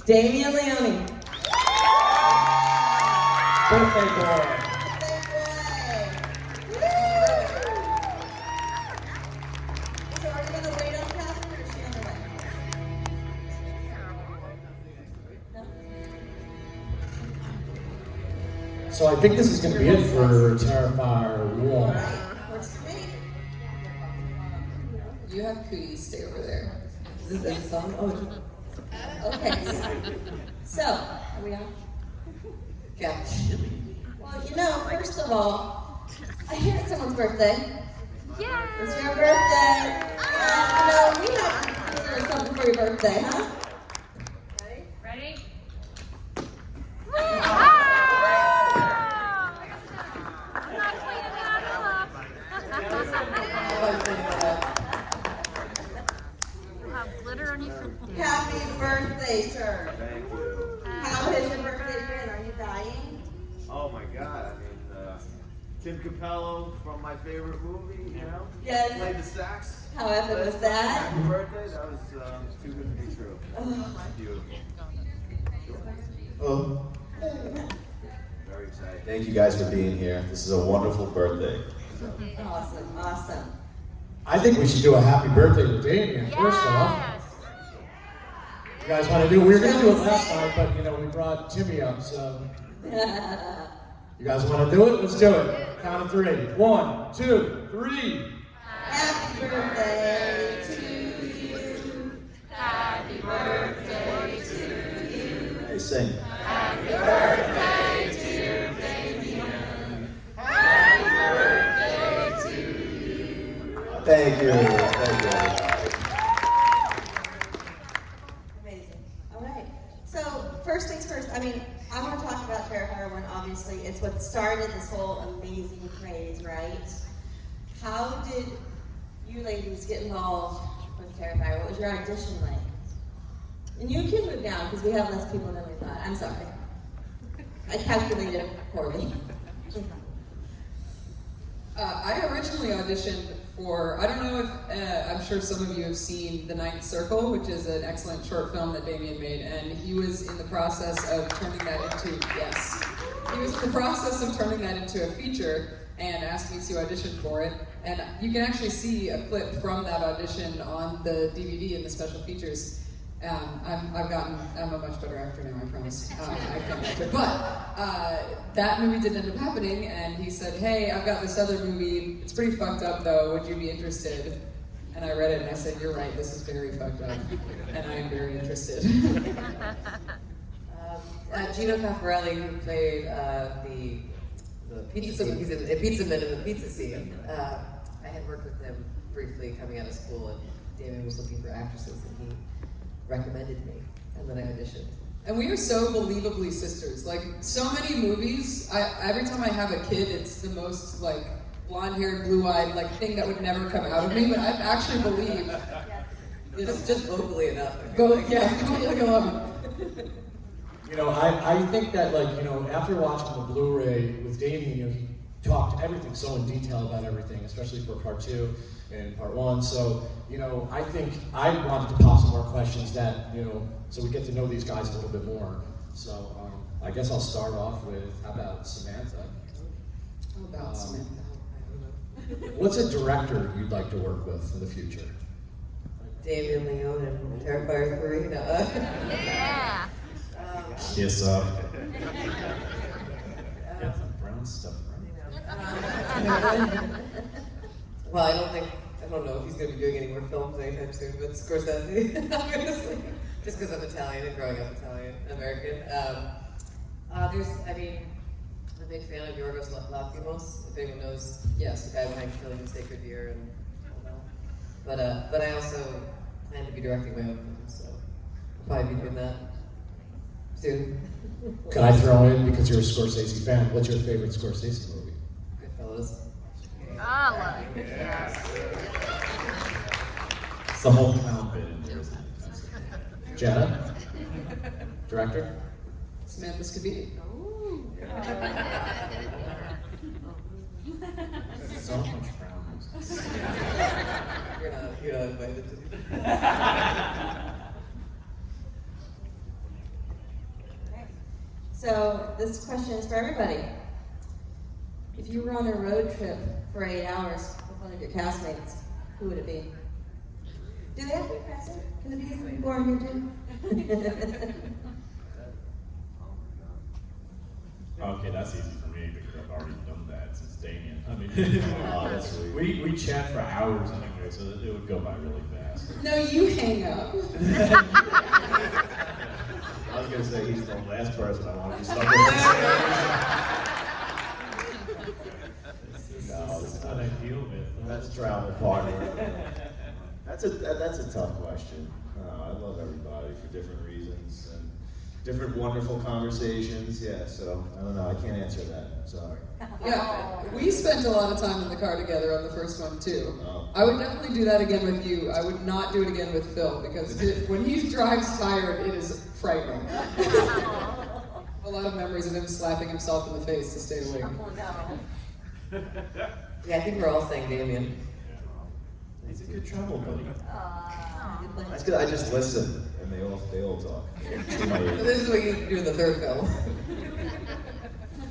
Damian Leone. Birthday boy. So are you going to wait on Catherine or is she on the way? No? So I think this is going to be it for Terrifier 1. Works for me. You have cooties, stay over there. Is this a song? Oh, okay. So, are we on? Yeah. Well, you know, first of all, I hear it's someone's birthday. Yeah. It's your birthday. You know, we have to do something for your birthday, huh? Ready? I'm not cleaning that up. You have glitter on your foot. Happy birthday, sir. Thank you. How has your birthday been? Are you dying? Oh my God! I mean, Tim Capello from my favorite movie, you know, Yes. played the sax. How epic was that? Happy birthday! That was too good to be true. Beautiful. Oh, Very excited. thank you guys for being here. This is a wonderful birthday. Awesome, awesome. I think we should do a happy birthday to Damien first off. Yes. You guys want to do? We were going to do it last night, but you know we brought Timmy up, so you guys want to do it? Let's do it. Count of 3. 1, 2, 3. Happy birthday to you. Happy birthday to you. Hey, sing. Happy birthday to Damien. Happy birthday to you. Thank you. Thank you, everybody. Amazing. All right. So first things first. I mean, I want to talk about Terrifier 1. Obviously, it's what started this whole amazing craze, right? How did you ladies get involved with Terrifier? What was your audition like? And you can move down because we have less people than we thought. I'm sorry. I calculated poorly. I originally auditioned for, I don't know if, I'm sure some of you have seen The Ninth Circle, which is an excellent short film that Damien made, and he was in the process of turning that into, yes, he was in the process of turning that into a feature and asked me to audition for it. And you can actually see a clip from that audition on the DVD in the special features. I'm a much better actor now, I promise. I can't actor. But that movie didn't end up happening, and he said, hey, I've got this other movie. It's pretty fucked up, though. Would you be interested? And I read it, and I said, you're right, this is very fucked up. And I am very interested. Gino Caffarelli, who played the pizza scene, he's a pizza man in the pizza scene. I had worked with him briefly coming out of school, and Damien was looking for actresses, and he recommended me, and then I auditioned. And we are so believably sisters. Like, so many movies, every time I have a kid, it's the most, like, blonde-haired, blue-eyed, like, thing that would never come out of me, but I actually believe Just vocally enough. yeah, completely alone. You know, I think that, like, you know, after watching the Blu-ray with Damien, you know, he talked everything so in detail about everything, especially for part 2 and part 1. So, you know, I think I wanted to pop some more questions that, you know, so we get to know these guys a little bit more. So, I guess I'll start off with, how about Samantha? How about Samantha? What's a director you'd like to work with in the future? Damien Leone and Terrifier 3. Yeah. Kiss up. Get some brown stuff, Well, I don't know if he's going to be doing any more films anytime soon, but Scorsese, obviously, just because I'm Italian and growing up Italian, American. I'm a big fan of Yorgos Lanthimos, if anyone knows, yes, the guy behind Killing the Sacred Deer and all that. But I also plan to be directing my own films, so I'll probably be doing that soon. Can I throw in, because you're a Scorsese fan, what's your favorite Scorsese movie? Goodfellas. Oh, It's the whole clown bit in there, isn't it? Jenna? Director? Samantha Scavini. So much brown. You're not invited to do that. this question is for everybody. If you were on a road trip for 8 hours with one of your castmates, who would it be? Do they have to be present? Can it be born here too? Okay, that's easy for me because I've already done that since Damien. I mean, Oh, that's sweet. we chat for hours anyway, so it would go by really fast. No, you hang up. I was gonna say he's the last person I want to be stuck with. No, That's what I deal with. that's travel partner. That's a tough question. I love everybody for different reasons and different wonderful conversations. Yeah, so I don't know. I can't answer that. I'm sorry. Yeah, we spent a lot of time in the car together on the first one too. Oh. I would definitely do that again with you. I would not do it again with Phil because when he drives tired, it is frightening. A lot of memories of him slapping himself in the face to stay awake. Oh no. Yeah, I think we're all saying Damien. He's a good travel buddy. Good plan. That's good. I just listen, and they all talk. To my ear. So this is what you do in the third film.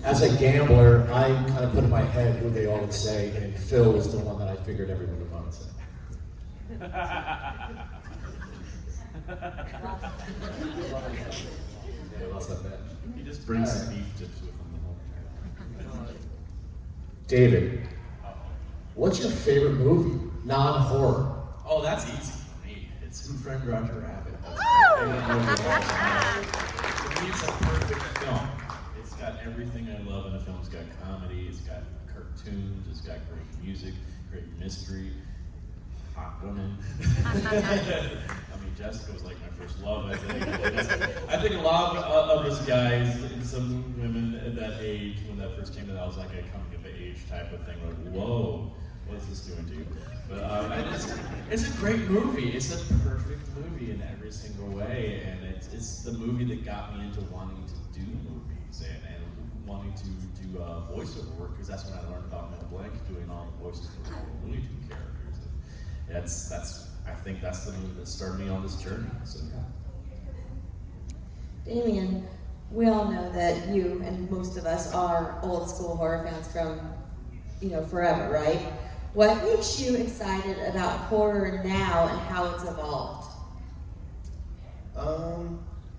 As a gambler, I kind of put in my head who they all would say, and Phil was the one that I figured everyone would want to say. Yeah, lost that bet. He just brings some beef tips with him the whole time. David, what's your favorite movie, non-horror? Oh, that's easy for me. It's Who Framed Roger Rabbit. That's my favorite movie of all time. To me, it's a perfect film. It's got everything I love in a film. It's got comedy, it's got cartoons, it's got great music, great mystery, hot women. I mean, Jessica was like my first love, I think. I think a lot of us guys and some women at that age, when that first came out, I was like a coming of age type of thing. Like, whoa, what is this doing to you? But it's a great movie. It's a perfect movie in every single way, and it's the movie that got me into wanting to do movies and wanting to do voiceover work, because that's when I learned about Men in Black, doing all the voices for all the Looney Tunes characters. And I think that's the movie that started me on this journey. So. Damien, we all know that you and most of us are old school horror fans from, forever, right? What makes you excited about horror now and how it's evolved?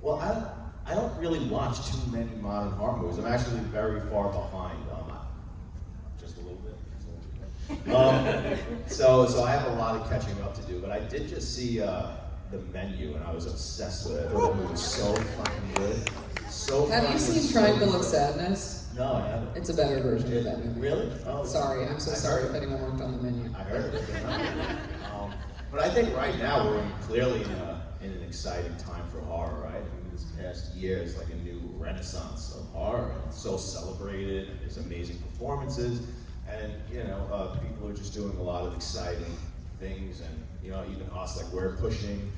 Well, I don't really watch too many modern horror movies. I'm actually very far behind. Just a little bit. So I have a lot of catching up to do. But I did just see The Menu, and I was obsessed with it. I thought that movie was so fucking good. Have you seen Triangle of Sadness? No, I haven't. It's a better version of that movie. Really? Oh, Sorry, I'm so sorry if anyone worked on The Menu. I heard it. But I think right now we're clearly in an exciting time for horror, right? I mean, this past year is like a new renaissance of horror. And it's so celebrated, and there's amazing performances, and people are just doing a lot of exciting things, and even us, like we're pushing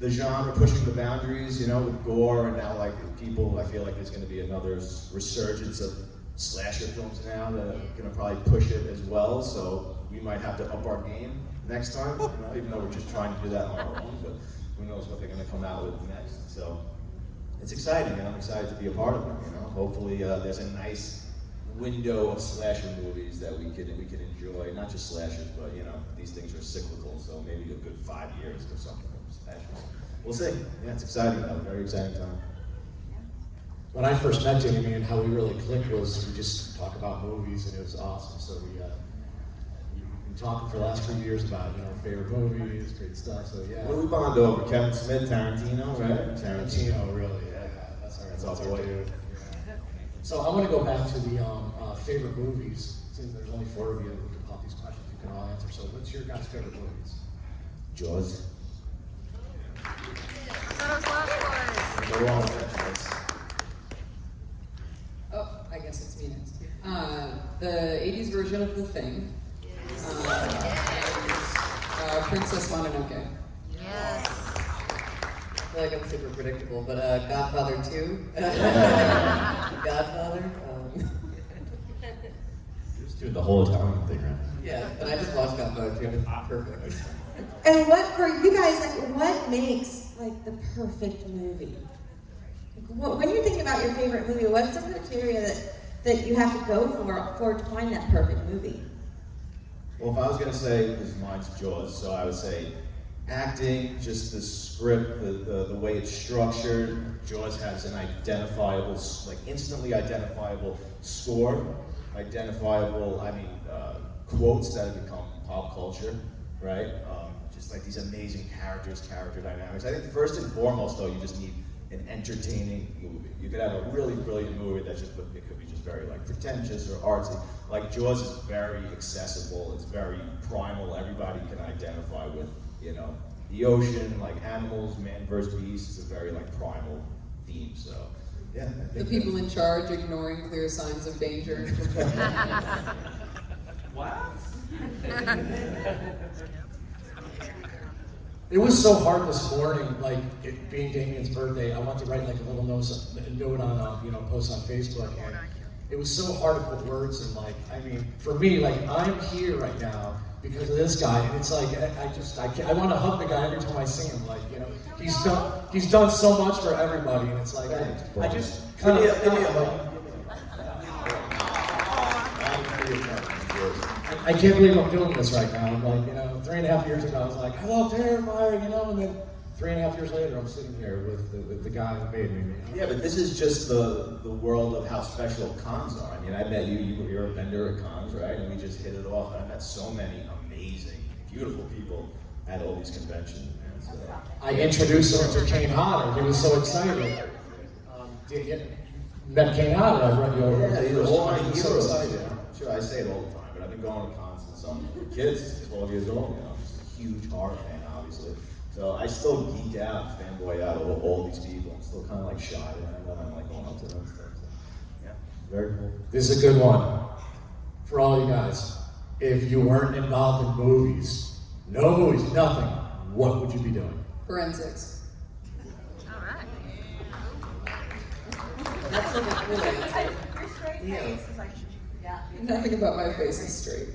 the genre, pushing the boundaries, with gore, and now like I feel like there's going to be another resurgence of slasher films now that are going to probably push it as well. So we might have to up our game next time, even though we're just trying to do that on our own. But who knows what they're going to come out with next? So it's exciting, and I'm excited to be a part of it. Hopefully there's a nice window of slasher movies that we can enjoy. Not just slashers, but these things are cyclical. So maybe a good 5 years or something of slashers. We'll see. Yeah, it's exciting though. Very exciting time. When I first met Damien, how we really clicked was we just talk about movies, and it was awesome. So we've been talking for the last few years about favorite movies, great stuff. So yeah, What do we bond over? Kevin Smith, Tarantino, right? Tarantino, really. Yeah, that's our dude. So I want to go back to the favorite movies. Since there's only 4 of you, we can pop these questions. You can all answer. So what's your guys' favorite movies? Jaws. Those last Go on with that, Jaws. Oh, I guess it's me next. The 80s version of The Thing. And, Princess Mononoke. Yes. I feel like I'm super predictable, but Godfather 2. Godfather. You're just doing the whole Italian thing, right? Yeah, and I just watched Godfather 2. It's perfect. And what for you guys? Like, what makes like the perfect movie? Like, when you're thinking about your favorite movie, what's the criteria that you have to go for to find that perfect movie? Well, if I was gonna say, because mine's Jaws, so I would say acting, just the script, the way it's structured. Jaws has an identifiable, like instantly identifiable score, identifiable, quotes that have become pop culture, right? Just like these amazing characters, character dynamics. I think first and foremost, though, you just need an entertaining movie. You could have a really brilliant movie that just, it could be just very like pretentious or artsy. Like Jaws is very accessible, it's very primal, everybody can identify with, you know, the ocean, like animals, man versus beast, is a very like primal theme, so yeah. I The think people in charge ignoring clear signs of danger. What? It was so hard this morning, like it being Damien's birthday. I wanted to write like a little note on, post on Facebook, and it was so hard to put words in. Like, I mean, for me, like I'm here right now because of this guy, and it's like I want to hug the guy every time I see him. Like, you know, he's done so much for everybody, and it's like I just kind of. I can't believe I'm doing this right now. I'm like, 3.5 years ago, I was like, I love Terrifier, and then 3.5 years later, I'm sitting here with the guy who made me. Yeah, but this is just the world of how special cons are. I mean, I met you're a vendor at cons, right? And we just hit it off. I met so many amazing, beautiful people at all these conventions. And so, I introduced him to Kane Hodder. He was so excited. Met Kane Hodder. I brought you over. yeah, He was so excited. Yeah. Sure, I say it all the time, but I've been going to cons since I'm kids, 12 years old. Just a huge horror fan, obviously. So I still geek out, fanboy out of all these people. I'm still kind of like shy when I'm like going up to them and stuff. So, yeah, very cool. This is a good one for all you guys. If you weren't involved in movies, no movies, nothing, what would you be doing? Forensics. All right. That's like a cool answer. Your straight Yeah. face is like, yeah. Nothing about my face is straight.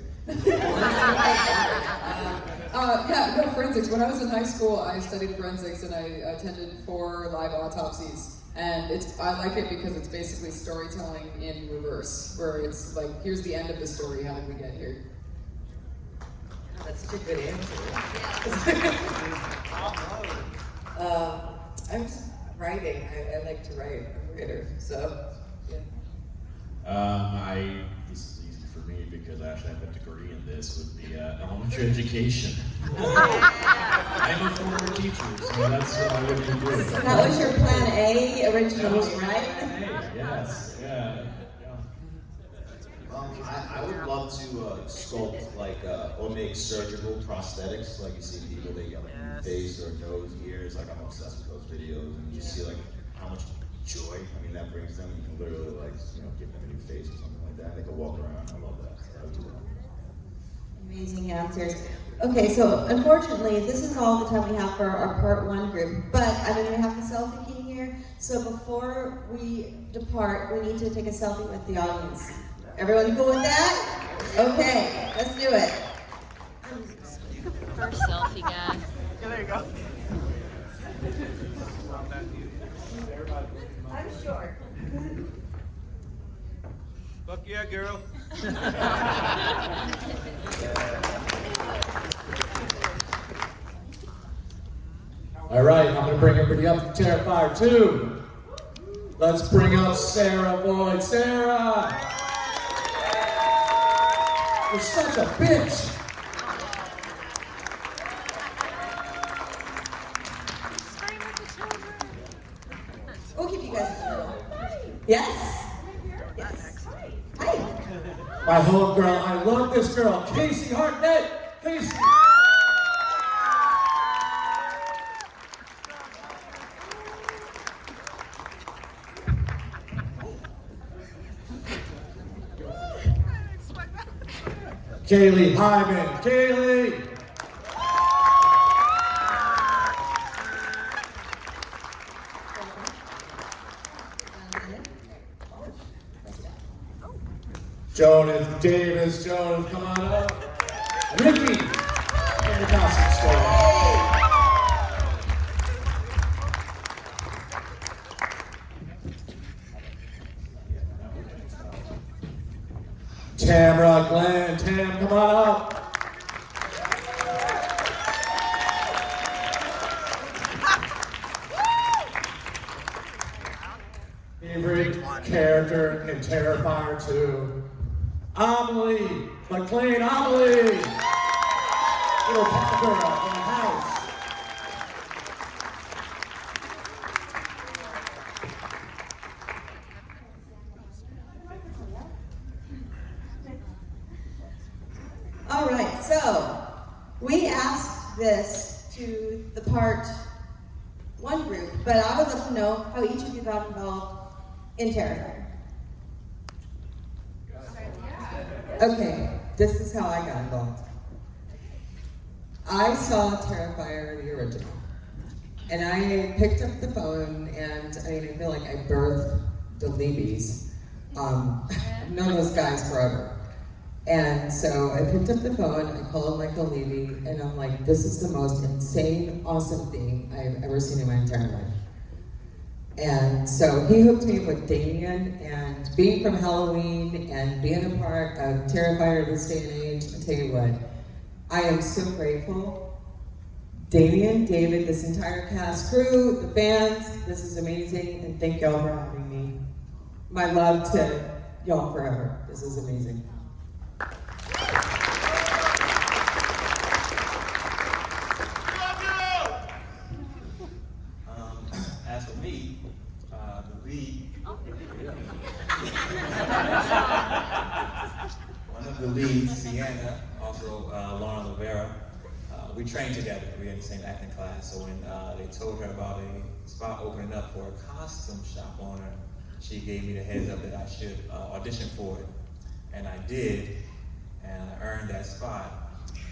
Forensics. When I was in high school, I studied forensics and I attended 4 live autopsies. And I like it because it's basically storytelling in reverse, where it's like, here's the end of the story, how did we get here? That's such a good answer. I'm just writing. I like to write. I'm a writer, so yeah. This is easy for me because I actually have a degree in this with the elementary education. I'm a former teacher, so that's what I would be doing. That was your plan A originally, right? Yes, yeah. I would love to sculpt or make surgical prosthetics. Like you see people, they get like face or nose, ears. Like I'm obsessed with those videos, and you see like how much joy that brings them. You can literally give them a new face or something like that. They can walk around. I love that. So I would do that. Amazing answers. Okay, so unfortunately, this is all the time we have for our part 1 group, but I'm going to have the selfie king here. So before we depart, we need to take a selfie with the audience. Everyone cool with that? Okay, let's do it. First selfie, guys. I'm short. Fuck yeah, girl. All right, I'm going to bring everybody up to Terrifier 2. Let's bring up Sarah Boyd. Sarah! You're such a bitch! Scream at the children. We'll keep you guys in the middle. Yes? Yes. Hi. My home girl, I love this girl, Casey Hartnett. Casey! Kaylee Hyman. Kaylee! Jonas Davis. Jonas, come on up. Ricky in the costume store. Tamra, Glenn, Tam, come on up. Favorite character in Terrifier 2? Amelie, McLean, Amelie! Little pop girl in the house. All right, so we asked this to the part 1 group, but I would love to know how each of you got involved in Terrifier. Okay, this is how I got involved. I saw Terrifier, the original, and I picked up the phone, and I mean, I feel like I birthed the Levies. I've known those guys forever. And so I picked up the phone, I called Michael Levy, and I'm like, this is the most insane, awesome thing I've ever seen in my entire life. And so he hooked me with Damien, and being from Halloween and being a part of Terrifier this day and age, I tell you what, I am so grateful. Damien, David, this entire cast, crew, the fans, this is amazing, and thank y'all for having me. My love to y'all forever. This is amazing. As for me, the lead, one of the leads, Sienna, also Lauren Rivera, we trained together. We were in the same acting class. So when they told her about a spot opening up for a costume shop owner, she gave me the heads up that I should audition for it. And I did, and I earned that spot.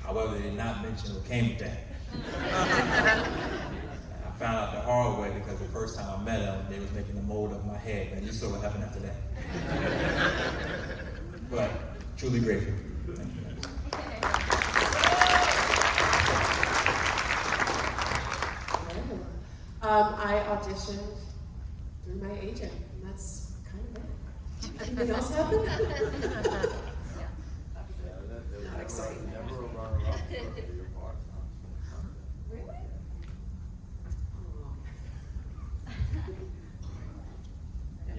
However, they did not mention what came with that. I found out the hard way because the first time I met them, they was making the mold of my head, and you saw what happened after that. But truly grateful. Thank you. I auditioned through my agent, and that's kind of it. Anything else happen? Not exciting. Really?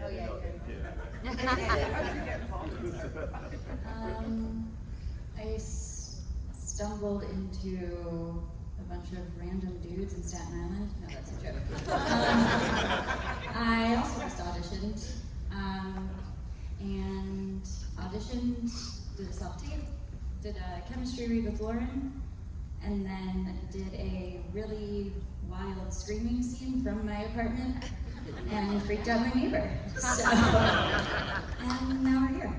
Oh, yeah. I stumbled into a bunch of random dudes in Staten Island. No, that's a joke. I also just auditioned, and auditioned, did a self-tape, did a chemistry read with Lauren, and then did a really wild screaming scene from my apartment, and freaked out my neighbor. So, and now we're here.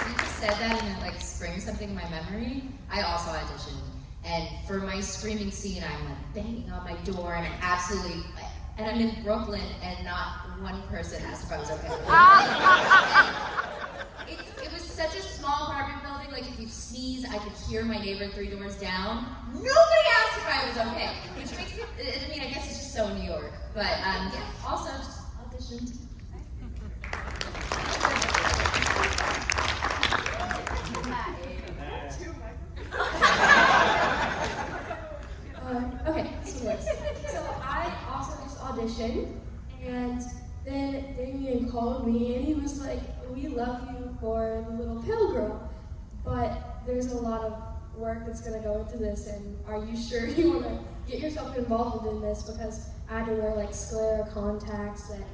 You just said that and it like springs something in my memory. I also auditioned, and for my screaming scene, I'm like banging on my door, and I'm in Brooklyn, and not one person asked if I was okay. It was such a small apartment building, like if you sneeze, I could hear my neighbor 3 doors down. Nobody asked if I was okay, which makes me, I mean, I guess it's just so New York. But yeah, also just auditioned. Okay, so I also just auditioned, and then Damien called me, and he was like, "We love you for the little pill girl, but there's a lot of work that's going to go into this, and are you sure you want to get yourself involved in this?" Because I had to wear like sclera contacts that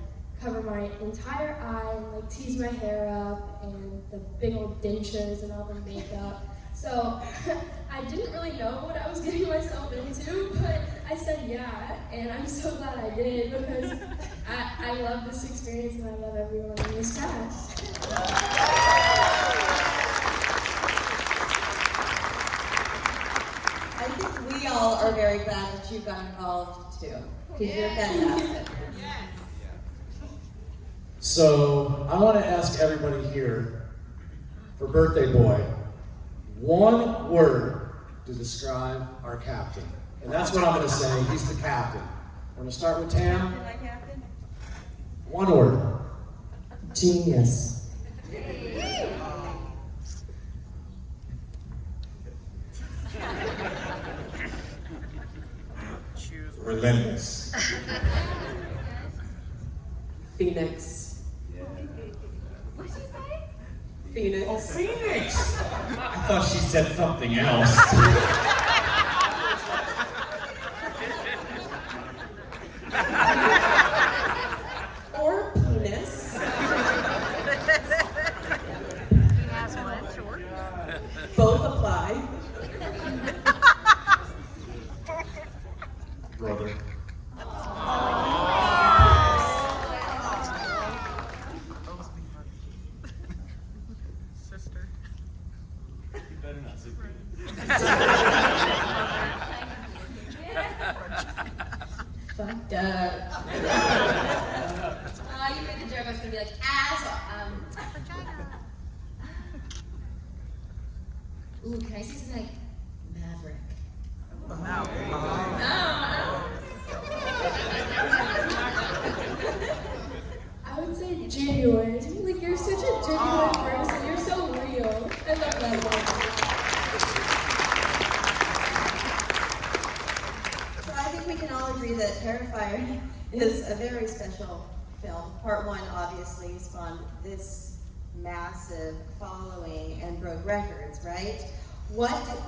cover my entire eye, and like tease my hair up, and the big old dentures and all the makeup. So I didn't really know what I was getting myself into, but I said yeah, and I'm so glad I did, because I love this experience and I love everyone in this cast. I think we all are very glad that you got involved too, because you're fantastic. So I want to ask everybody here, for Birthday Boy, one word to describe our captain. And that's what I'm going to say. He's the captain. We're going to start with Tam. One word. Genius. Relentless. Phoenix. What did you say? Phoenix. Oh, Phoenix! I thought she said something else. Or penis. He has one, sure. Both apply. Brother. Sister. You better not say Fucked up. You made the joke I was gonna be like, asshole. Ooh, can I say something like Maverick? I would say genuine. Like, you're such a genuine person. You're so real. I love that one. So I think we can all agree that Terrifier is a very special film. Part 1 obviously spawned this massive following and broke records, right?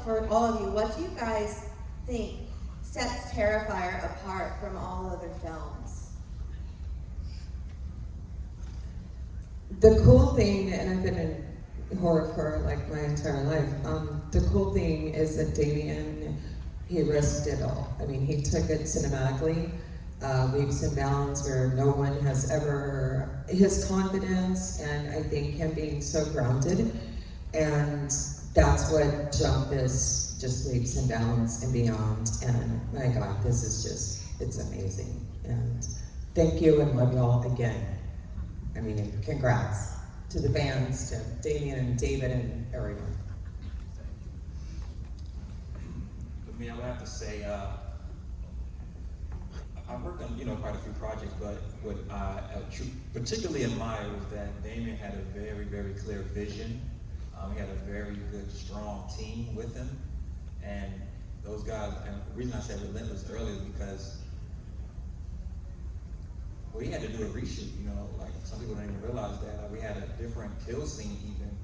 For all of you, what do you guys think sets Terrifier apart from all other films? The cool thing, and I've been in horror for like my entire life, the cool thing is that Damien, he risked it all. I mean, he took it cinematically, leaps and bounds where no one has ever, his confidence, and I think him being so grounded, and that's what Jump is, just leaps and bounds and beyond, and my God, this is just, it's amazing, and thank you and love y'all again. I mean, congrats to the bands, to Damien and David and everyone. With me, I would have to say, I've worked on quite a few projects, but what I particularly admire was that Damien had a very, very clear vision. He had a very good, strong team with him, and those guys. And the reason I said relentless earlier is because we had to do a reshoot. Like some people don't even realize that we had a different kill scene even,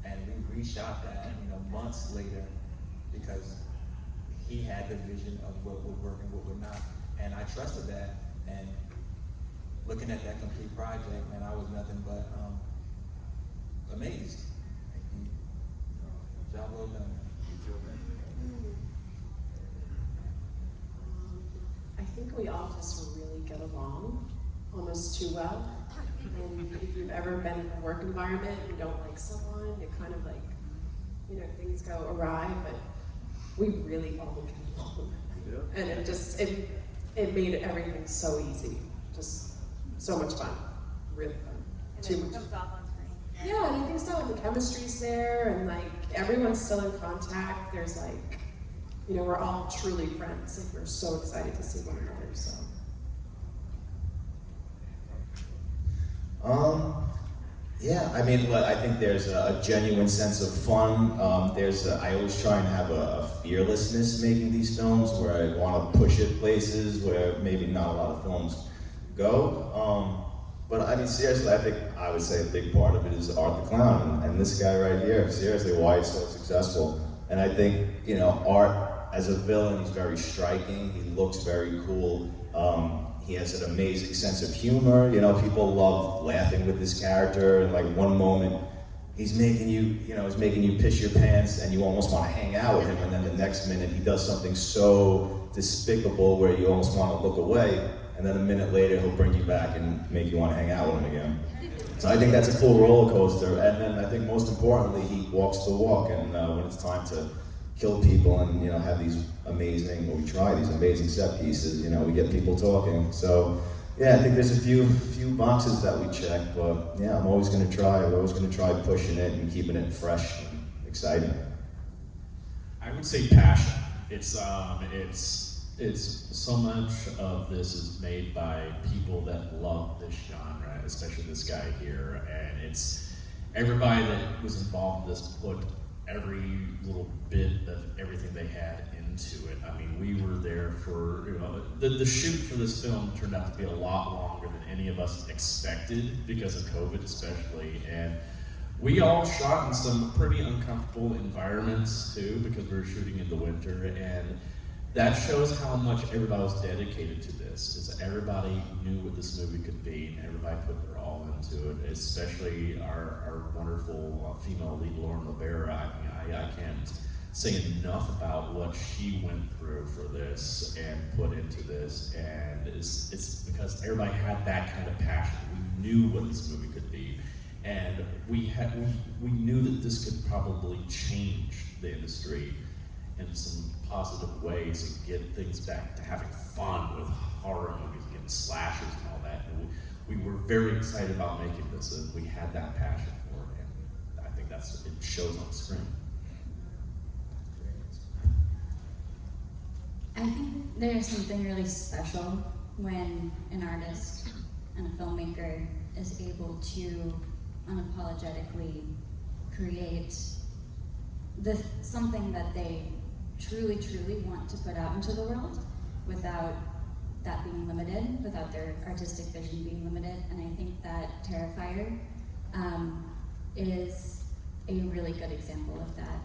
and we reshot that months later because he had the vision of what would work and what would not. And I trusted that, and looking at that complete project, man, I was nothing but amazed. Job well done. I think we all just really get along almost too well. And if you've ever been in a work environment and you don't like someone, it kind of like, things go awry, but we really all get along. Yeah. And it made everything so easy. Just so much fun. Really fun. Too much. Comes off on screen. Yeah, and I think so. The chemistry's there, and like everyone's still in contact. There's like, we're all truly friends. Like we're so excited to see one another. So. Yeah, I mean, I think there's a genuine sense of fun. I always try and have a fearlessness making these films where I want to push it places where maybe not a lot of films go. But I mean, seriously, I think I would say a big part of it is Art the Clown, and this guy right here, seriously, why he's so successful. And I think, Art as a villain, he's very striking, he looks very cool. He has an amazing sense of humor. People love laughing with this character, and like one moment, he's making you piss your pants and you almost want to hang out with him, and then the next minute he does something so despicable where you almost want to look away, and then a minute later he'll bring you back and make you want to hang out with him again. So I think that's a cool roller coaster, and then I think most importantly, he walks the walk, and when it's time to kill people and have these amazing, we try these amazing set pieces, we get people talking. So yeah, I think there's a few boxes that we check, but yeah, we're always gonna try pushing it and keeping it fresh and exciting. I would say passion. It's it's so much of this is made by people that love this genre, especially this guy here, and it's everybody that was involved in this put every little bit of everything they had into it. I mean, we were there for, you know, the shoot for this film turned out to be a lot longer than any of us expected because of COVID especially, and we all shot in some pretty uncomfortable environments too because we were shooting in the winter, and that shows how much everybody was dedicated to this. Is everybody knew what this movie could be, and everybody put their all into it, especially our wonderful female lead, Lauren Rivera. I mean, I can't say enough about what she went through for this and put into this, and it's because everybody had that kind of passion. We knew what this movie could be, and we knew that this could probably change the industry in some positive ways and get things back to having fun with horror movies and slashers and all that. And we were very excited about making this, and we had that passion for it, and I think it shows on screen. I think there's something really special when an artist and a filmmaker is able to unapologetically create something that they truly want to put out into the world without that being limited, without their artistic vision being limited. And I think that Terrifier is a really good example of that.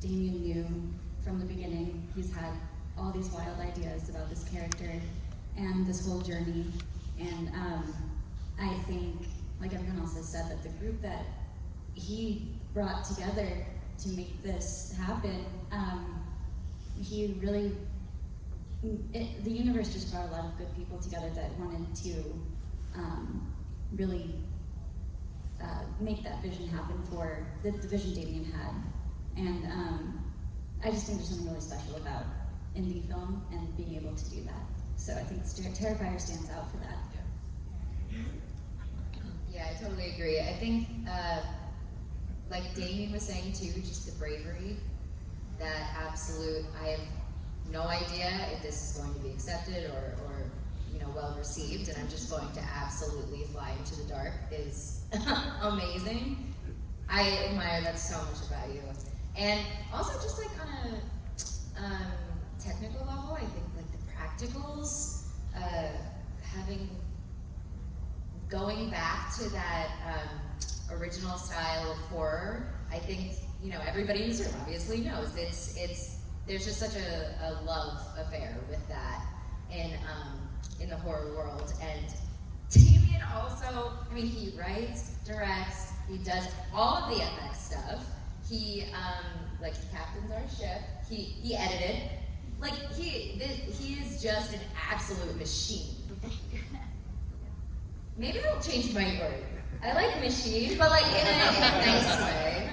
Damien knew from the beginning he's had all these wild ideas about this character and this whole journey. And I think, like everyone else has said, that the group that he brought together to make this happen, he really, the universe just brought a lot of good people together that wanted to really make that vision happen for the vision Damien had. And I just think there's something really special about indie film and being able to do that. So I think Terrifier stands out for that. Yeah, I totally agree. I think, like Damien was saying too, just the bravery, that absolute, I have no idea if this is going to be accepted or you know, well received, and I'm just going to absolutely fly into the dark is amazing. I admire that so much about you. And also just like on a technical level, I think like the practicals, going back to that original style of horror, I think, you know, everybody in this room obviously knows there's just such a love affair with that in the horror world. And Damien also, I mean, he writes, directs, he does all of the FX stuff. He like he captains our ship. He edited. Like he is just an absolute machine. Maybe I'll change my word. I like machine, but like in a nice way.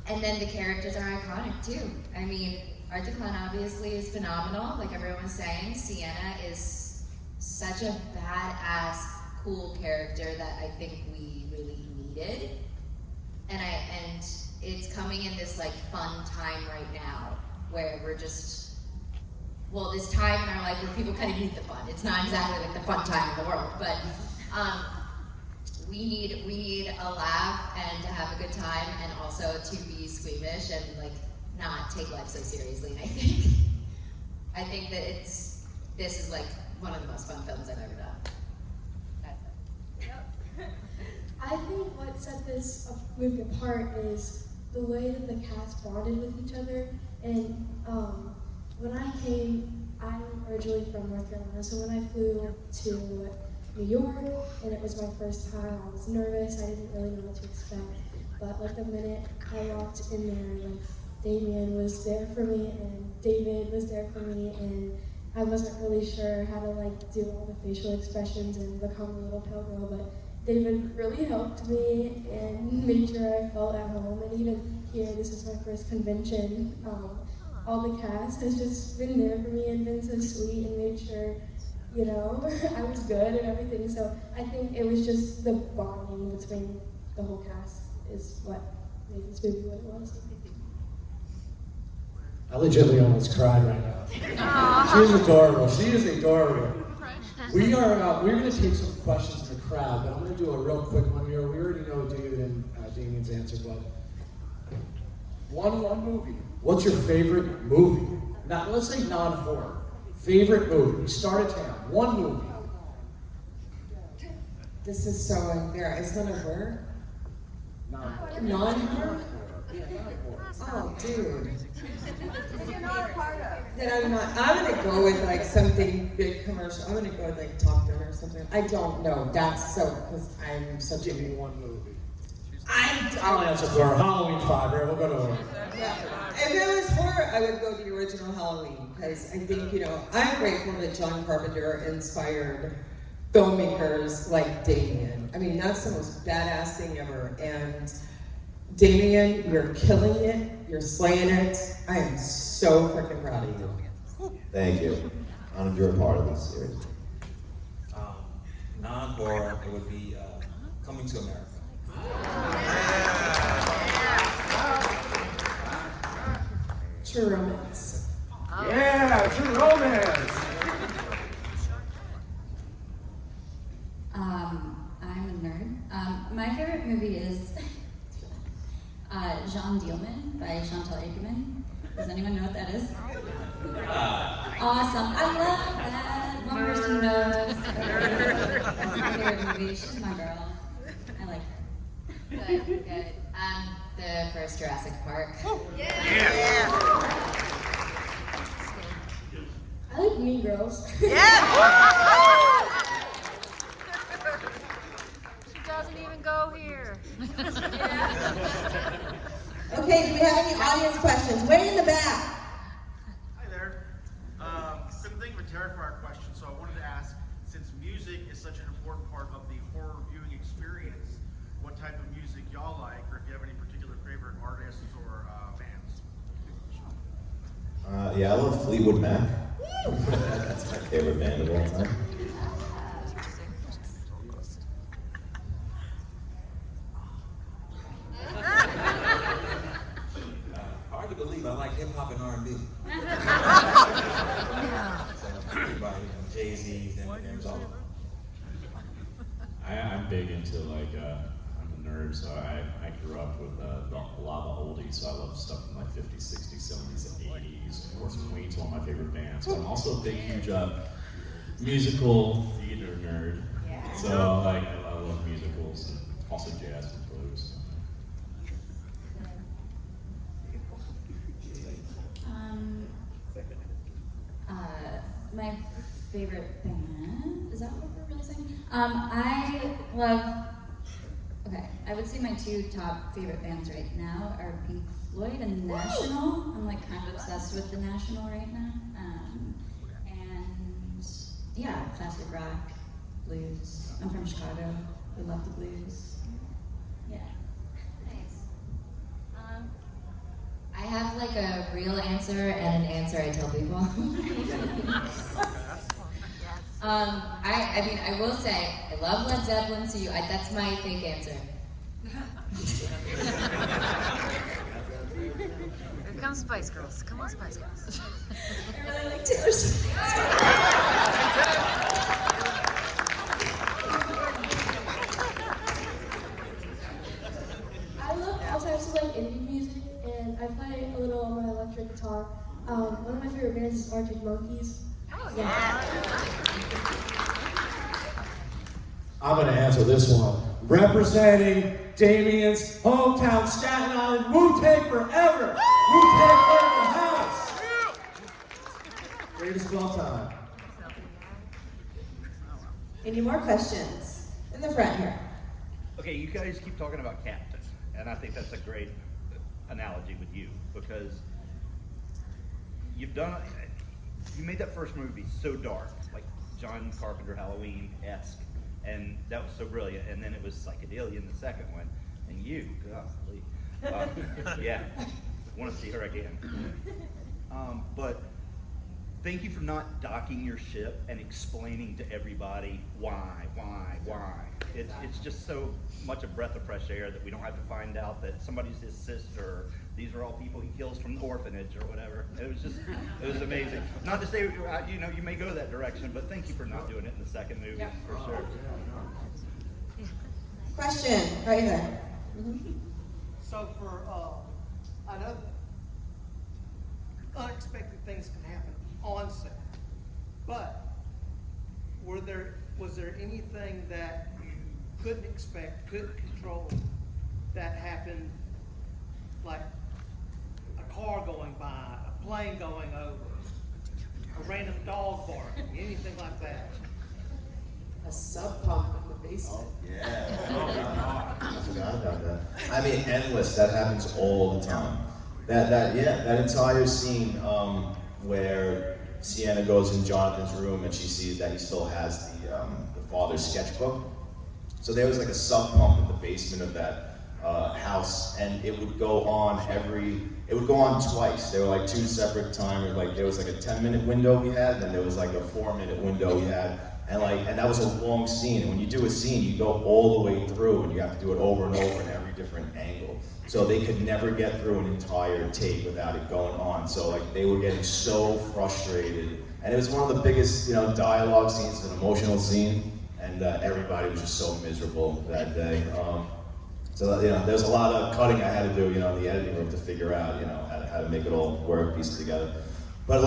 And then the characters are iconic too. I mean, Art the Clown obviously is phenomenal, like everyone was saying. Sienna is such a badass, cool character that I think we really needed. And it's coming in this like fun time right now where we're just, well, this time in our life where people kind of need the fun. It's not exactly like the fun time in the world, but we need a laugh and to have a good time, and also to be squeamish and like not take life so seriously. And I think that this is like one of the most fun films I've ever done. I think what set this movie apart is the way that the cast bonded with each other. And when I came, I'm originally from North Carolina, so when I flew to New York, and it was my first time, I was nervous, I didn't really know what to expect. But like the minute I walked in there, like Damien was there for me, and David was there for me, and I wasn't really sure how to like do all the facial expressions and become a little pale girl, but David really helped me and made sure I felt at home. And even here, this is my first convention. All the cast has just been there for me and been so sweet and made sure, you know, I was good and everything. So I think it was just the bonding between the whole cast is what made this movie what it was. I legitimately almost cried right now. She is adorable. She is adorable. We're going to take some questions in the crowd, but I'm going to do a real quick one here. We already know David and Damien's answer, but one movie. What's your favorite movie? Not, let's say non-horror. Favorite movie. We start at town. One movie. This is so unfair. It's not a horror? Non-horror. Non-horror? Yeah, non-horror. Oh, dude. You're not a part of. Then I'm gonna go with like something big commercial. I'm gonna go with like Top Gun or something. I don't know. That's so, because I'm such Give me a... one movie. I'll answer for her. Halloween 5, right? We'll go to her. Yeah. If it was horror, I would go to the original Halloween, because I think, I'm grateful that John Carpenter inspired filmmakers like Damien. I mean, that's the most badass thing ever. And Damien, you're killing it. You're slaying it. I am so freaking proud of you. Thank you. Honored you're a part of this series. Non-horror, it would be Coming to America. True romance. Yeah, true romance. I'm a nerd. My favorite movie is Jean Dielman by Chantal Akerman. Does anyone know what that is? Awesome. I love that. One person knows. That's my favorite movie. She's my girl. I like her. Good. The first Jurassic Park. I like Mean Girls. She doesn't even go here. Okay, do we have any audience questions? Way in the back. Hi there. Couldn't think of a Terrifier question, so I wanted to ask, since music is such an important part of the horror viewing experience, what type of music y'all like, or if you have any particular favorite artists or bands? Yeah, I love Fleetwood Mac. That's my favorite band of all time. Hard to believe, I like hip hop and R&B. So everybody, Jay-Z's, Eminem's, all of them. I'm big into I'm a nerd, so I grew up with a lot of oldies, so I love stuff from like 50s, 60s, 70s, and 80s. Of course, Queen's one of my favorite bands, but I'm also a big, huge musical theater nerd. So I love musicals and also jazz and blues. My favorite band, is that what we're really saying? I love, okay, I would say my two top favorite bands right now are Pink Floyd and National. I'm like kind of obsessed with the National right now. And yeah, classic rock, blues. I'm from Chicago, we love the blues. Yeah. Nice. I have like a real answer and an answer I tell people. I will say, I love Led Zeppelin, so that's my fake answer. Here comes Spice Girls. Come on, Spice Girls. I really like Taylor Swift. I love all types of like indie music, and I play a little on my electric guitar. One of my favorite bands is Arctic Monkeys. I'm going to answer this one. Representing Damien's hometown, Staten Island, Wu-Tang Forever! Wu-Tang Forever House! Greatest of all time. Any more questions? In the front here. Okay, you guys keep talking about Captain, and I think that's a great analogy with you, because you made that first movie so dark, like John Carpenter Halloween-esque, and that was so brilliant. And then it was psychedelia in the second one, and you, golly, yeah, want to see her again. But thank you for not docking your ship and explaining to everybody why. it's just so much a breath of fresh air that we don't have to find out that somebody's his sister, or these are all people he kills from the orphanage or whatever. It was amazing. Not to say, you know, you may go that direction, but thank you for not doing it in the second movie, for sure. Question, right there. So for, I know unexpected things can happen on set, but was there anything that you couldn't expect, couldn't control, that happened, like a car going by, a plane going over, a random dog barking, anything like that? A sub pump in the basement. Yeah. I forgot about that. I mean, endless. That happens all the time. That entire scene where Sienna goes in Jonathan's room and she sees that he still has the father's sketchbook. So there was like a sub pump in the basement of that house, and it would go on twice. There were like two separate timers. Like there was like a 10-minute window we had, and then there was like a 4-minute window we had. And that was a long scene. And when you do a scene, you go all the way through, and you have to do it over and over in every different angle. So they could never get through an entire take without it going on. So like they were getting so frustrated, and it was one of the biggest, dialogue scenes, an emotional scene, and everybody was just so miserable that day. So there's a lot of cutting I had to do, in the editing room to figure out, how to make it all work, piece it together. But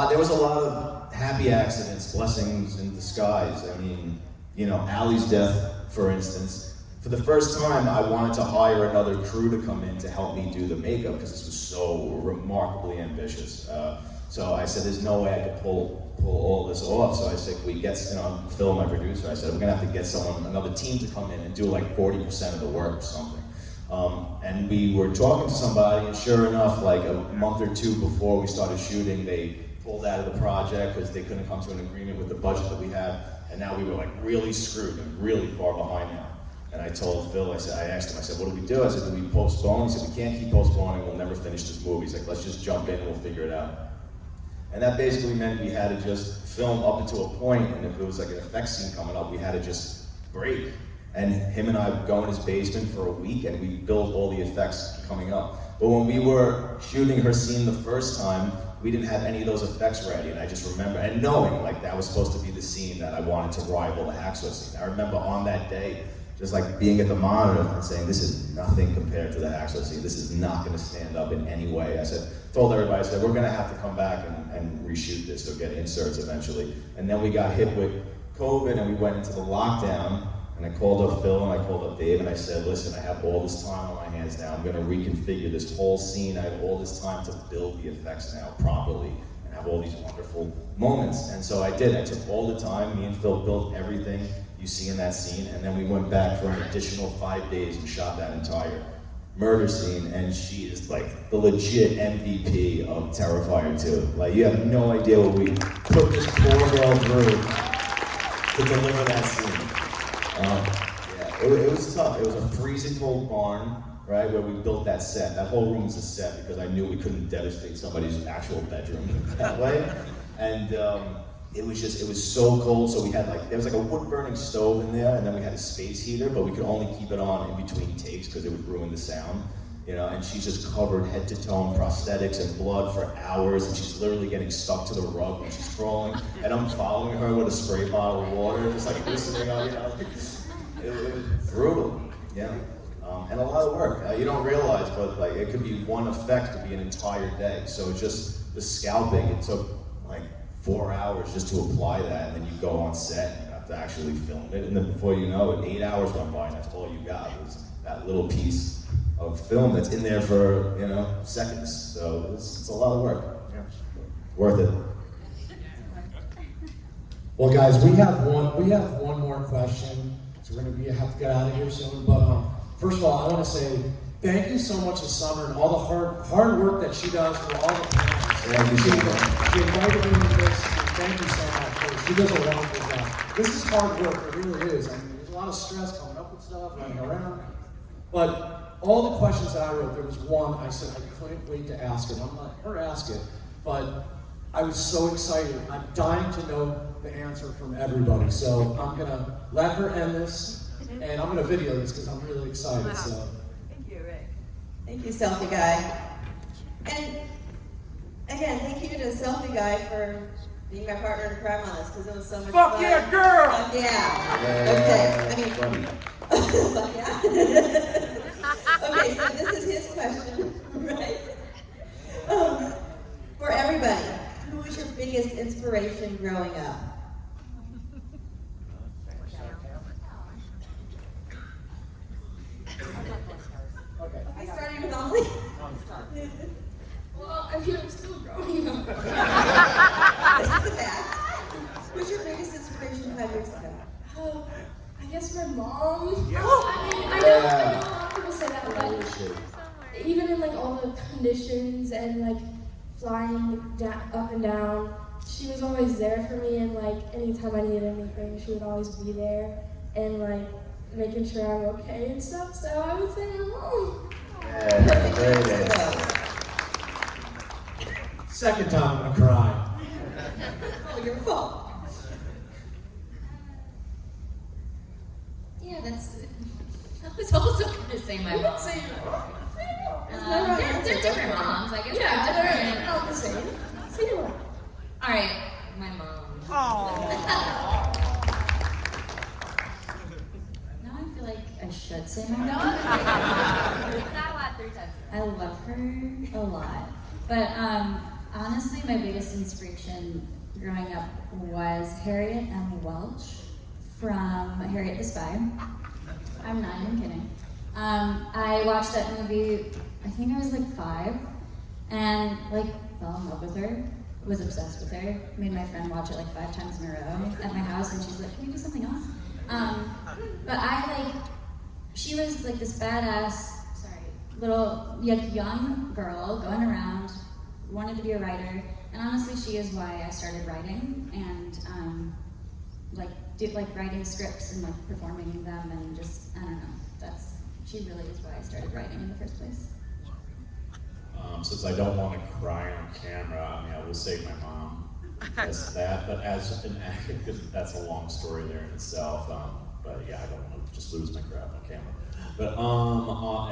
there was a lot of happy accidents, blessings in disguise. I mean, Allie's death, for instance. For the first time, I wanted to hire another crew to come in to help me do the makeup because this was so remarkably ambitious. So I said, there's no way I could pull all this off. So I said, we get, Phil, my producer, I said, we're gonna have to get another team to come in and do like 40% of the work or something. And we were talking to somebody, and sure enough, like a month or two before we started shooting, they pulled out of the project because they couldn't come to an agreement with the budget that we had. And now we were like really screwed and really far behind now. And I told Phil, I asked him, I said, what do we do? I said, do we postpone? He said, we can't keep postponing, we'll never finish this movie. He's like, let's just jump in and we'll figure it out. And that basically meant we had to just film up until a point, and if it was like an effects scene coming up, we had to just break. And him and I would go in his basement for a week, and we built all the effects coming up. But when we were shooting her scene the first time, we didn't have any of those effects ready, and I just remember, and knowing like that was supposed to be the scene that I wanted to rival the hacksaw scene. I remember on that day, just like being at the monitor and saying, this is nothing compared to the hacksaw scene. This is not gonna stand up in any way. I told everybody, I said, we're gonna have to come back and reshoot this or get inserts eventually. And then we got hit with COVID and we went into the lockdown, and I called up Phil and I called up Dave and I said, listen, I have all this time on my hands now. I'm gonna reconfigure this whole scene. I have all this time to build the effects now properly and have all these wonderful moments. And so I did. I took all the time. Me and Phil built everything you see in that scene, and then we went back for an additional 5 days and shot that entire murder scene, and she is like the legit MVP of Terrifier 2. Like, you have no idea what we put this poor girl through to deliver that scene. It was tough. It was a freezing cold barn, right, where we built that set. That whole room was a set because I knew we couldn't devastate somebody's actual bedroom that way. And it was so cold, so we had there was like a wood burning stove in there, and then we had a space heater, but we could only keep it on in between takes because it would ruin the sound. And she's just covered head to toe in prosthetics and blood for hours, and she's literally getting stuck to the rug when she's crawling, and I'm following her with a spray bottle of water, just like listening on, It was brutal, and a lot of work. You don't realize, but it could be one effect to be an entire day. So just the scalping, it took 4 hours just to apply that, and then you go on set and you have to actually film it, and then before you know it, 8 hours went by, and that's all you got was that little piece of film that's in there for seconds. So it's a lot of work. Worth it. Well, guys, we have one more question, so we're gonna have to get out of here soon. But first of all, I want to say thank you so much to Summer and all the hard work that she does for all the parents. Thank you so much. She invited me to this. Thank you so much. She does a wonderful job. This is hard work. It really is. I mean, there's a lot of stress coming up with stuff, running around. But all the questions that I wrote, there was one I said I couldn't wait to ask it. I'm not her ask it, but I was so excited. I'm dying to know the answer from everybody. So I'm gonna let her end this, And I'm gonna video this because I'm really excited. So. Thank you, Rick. Thank you, Selfie Guy. And again, thank you to Selfie Guy for being my partner in crime on this because it was so much fun. Fuck yeah, girl! Fuck yeah. Okay, I mean, fuck yeah. Okay, so this is his question, right? For everybody, who was your biggest inspiration growing up? I started with Emily. Well, I mean, I'm still growing up. This is a fact. Who's your biggest inspiration 5 years ago? Oh, I guess my mom. Yes. I mean, I know a lot of people say that, but even in like all the conditions and like flying up and down, she was always there for me. And like anytime I needed anything, she would always be there and like making sure I'm okay and stuff. So I would say my mom. Yeah, great answer. Second time I'm gonna cry. Oh, your fault. Yeah, that's. I was also going to say my mom. They're different moms. I guess they're not the same. Say your mom. All right, my mom. Now I feel like I should say my mom. It's not a lot 3 times. I love her a lot. But honestly, my biggest inspiration growing up was Harriet M. Welch from Harriet the Spy. I'm not even kidding. I watched that movie, I think I was like 5, and like fell in love with her, was obsessed with her, made my friend watch it like 5 times in a row at my house, and she's like, can we do something else? But she was like this badass, little young girl going around, wanted to be a writer, and honestly she is why I started writing and writing scripts and like performing them and just, I don't know, she really is why I started writing in the first place. Since I don't want to cry on camera, I mean, I will say my mom as that, but as an actor, because that's a long story there in itself. But yeah, I don't want to just lose my crap on camera. But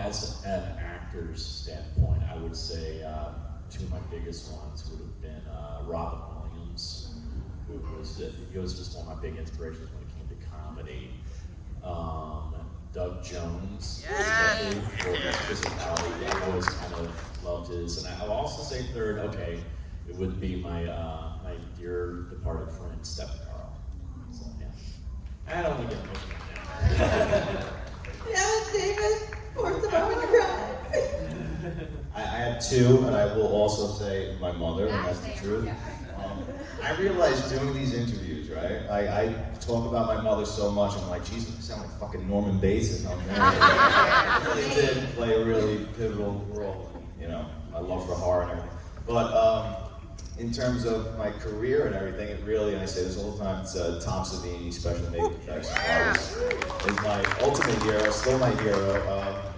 as an actor's standpoint, I would say 2 of my biggest ones would have been Robin Williams, who was just one of my big inspirations when it came to comedy. Doug Jones, especially for his physicality. I always kind of loved his. And I'll also say third, it would be my my dear departed friend, Stephen Carl. So yeah, I don't want to get emotional. Yeah, David, forced him over to cry. I had 2, and I will also say my mother, and that's the truth. I realized doing these interviews, right? I talk about my mother so much, I'm like, geez, I sound like fucking Norman Bates. And it really did play a really pivotal role in, my love for horror and everything. But in terms of my career and everything, it really, and I say this all the time, it's Tom Savini, special makeup effects artist, is my ultimate hero, still my hero.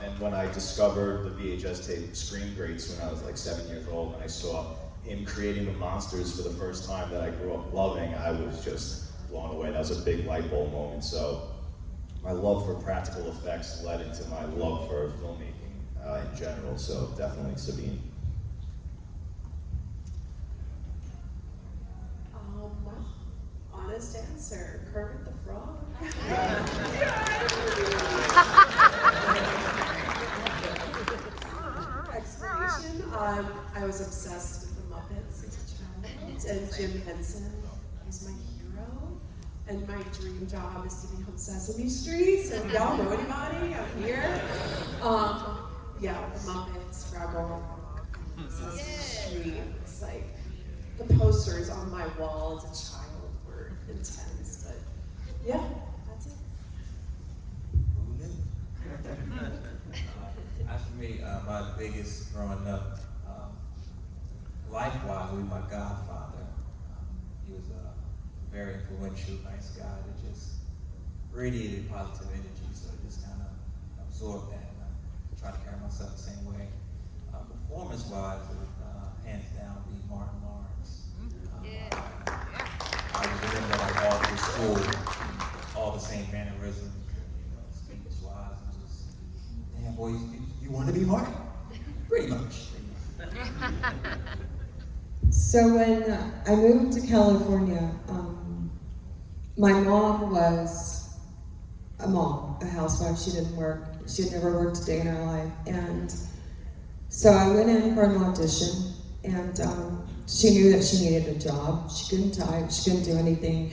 And when I discovered the VHS tape Scream Greats when I was like 7 years old, and I saw him creating the monsters for the first time that I grew up loving, I was just blown away. That was a big light bulb moment. So my love for practical effects led into my love for filmmaking in general. So definitely Sabine. Honest answer, Kermit the Frog. Explanation, I was obsessed with the Muppets as a child, and Jim Henson is my hero, and my dream job is to be on Sesame Street, so if y'all know anybody, I'm here. Yeah, the Muppets, Rebel, Sesame Street, it's like, the posters on my wall as a child were intense, but yeah, that's it. As for me, my biggest growing up, life-wise, would be my godfather. He was a very influential, nice guy that just radiated positive energy, so I just kind of absorbed that, and I try to carry myself the same way. Performance-wise, it would hands down be Martin Lawrence. I was with him like all through school, all the same mannerisms, Marty? Pretty much. So when I moved to California, my mom was a mom, a housewife. She didn't work. She had never worked a day in her life. And so I went in for an audition, and she knew that she needed a job. She couldn't type. She couldn't do anything.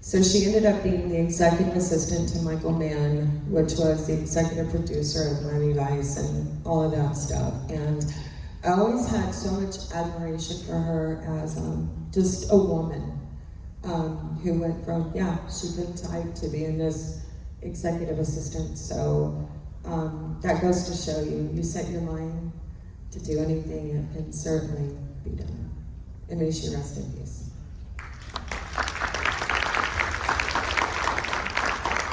So she ended up being the executive assistant to Michael Mann, which was the executive producer of Miami Vice and all of that stuff. And I always had so much admiration for her as just a woman who went from, she couldn't type to being this executive assistant. So that goes to show you set your mind to do anything, it can certainly be done. And may she rest in peace.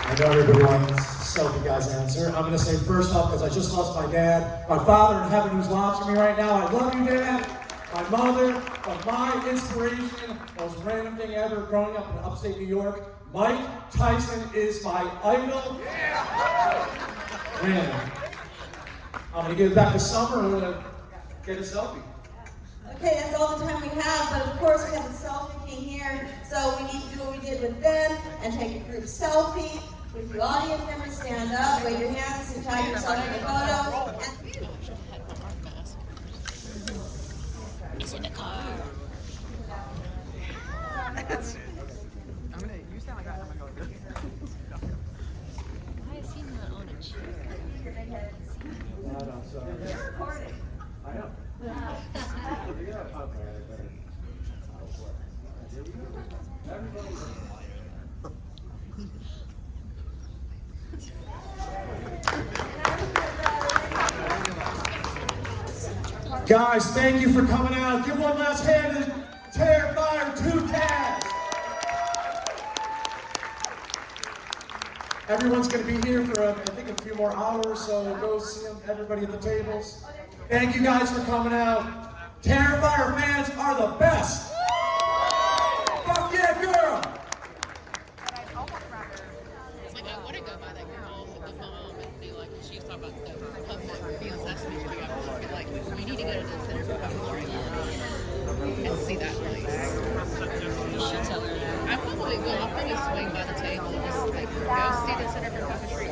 I know everybody wants selfie guy's answer. I'm gonna say first off, because I just lost my dad, my father in heaven who's watching me right now. I love you, Dad. My mother, but my inspiration, most random thing ever, growing up in upstate New York, Mike Tyson is my idol. Random. I'm gonna give it back to Summer. We're gonna get a selfie. Okay, that's all the time we have, but of course we have a selfie king here, so we need to do what we did with them and take a group selfie. With the audience members, stand up, wave your hands, and tag yourself in the photo. He's in the car. That's it. You sound like I'm gonna go. Why is he not on a chair? No, sorry. You're recording. I know. Guys, thank you for coming out. Give one last hand to Terrifier 2 Taz. Everyone's going to be here for, I think, a few more hours, so go see them, everybody at the tables. Thank you guys for coming out. Terrifier fans are the best. Fuck yeah, girl. It's like, I want to go by that girl with the mom and be like, she's talking about the public being Sesame Street. Like, we need to go to the Center for Public Learning and see that place. You should tell her that. I probably will. I'll probably swing by the table and just like, go see the Center for Public Street.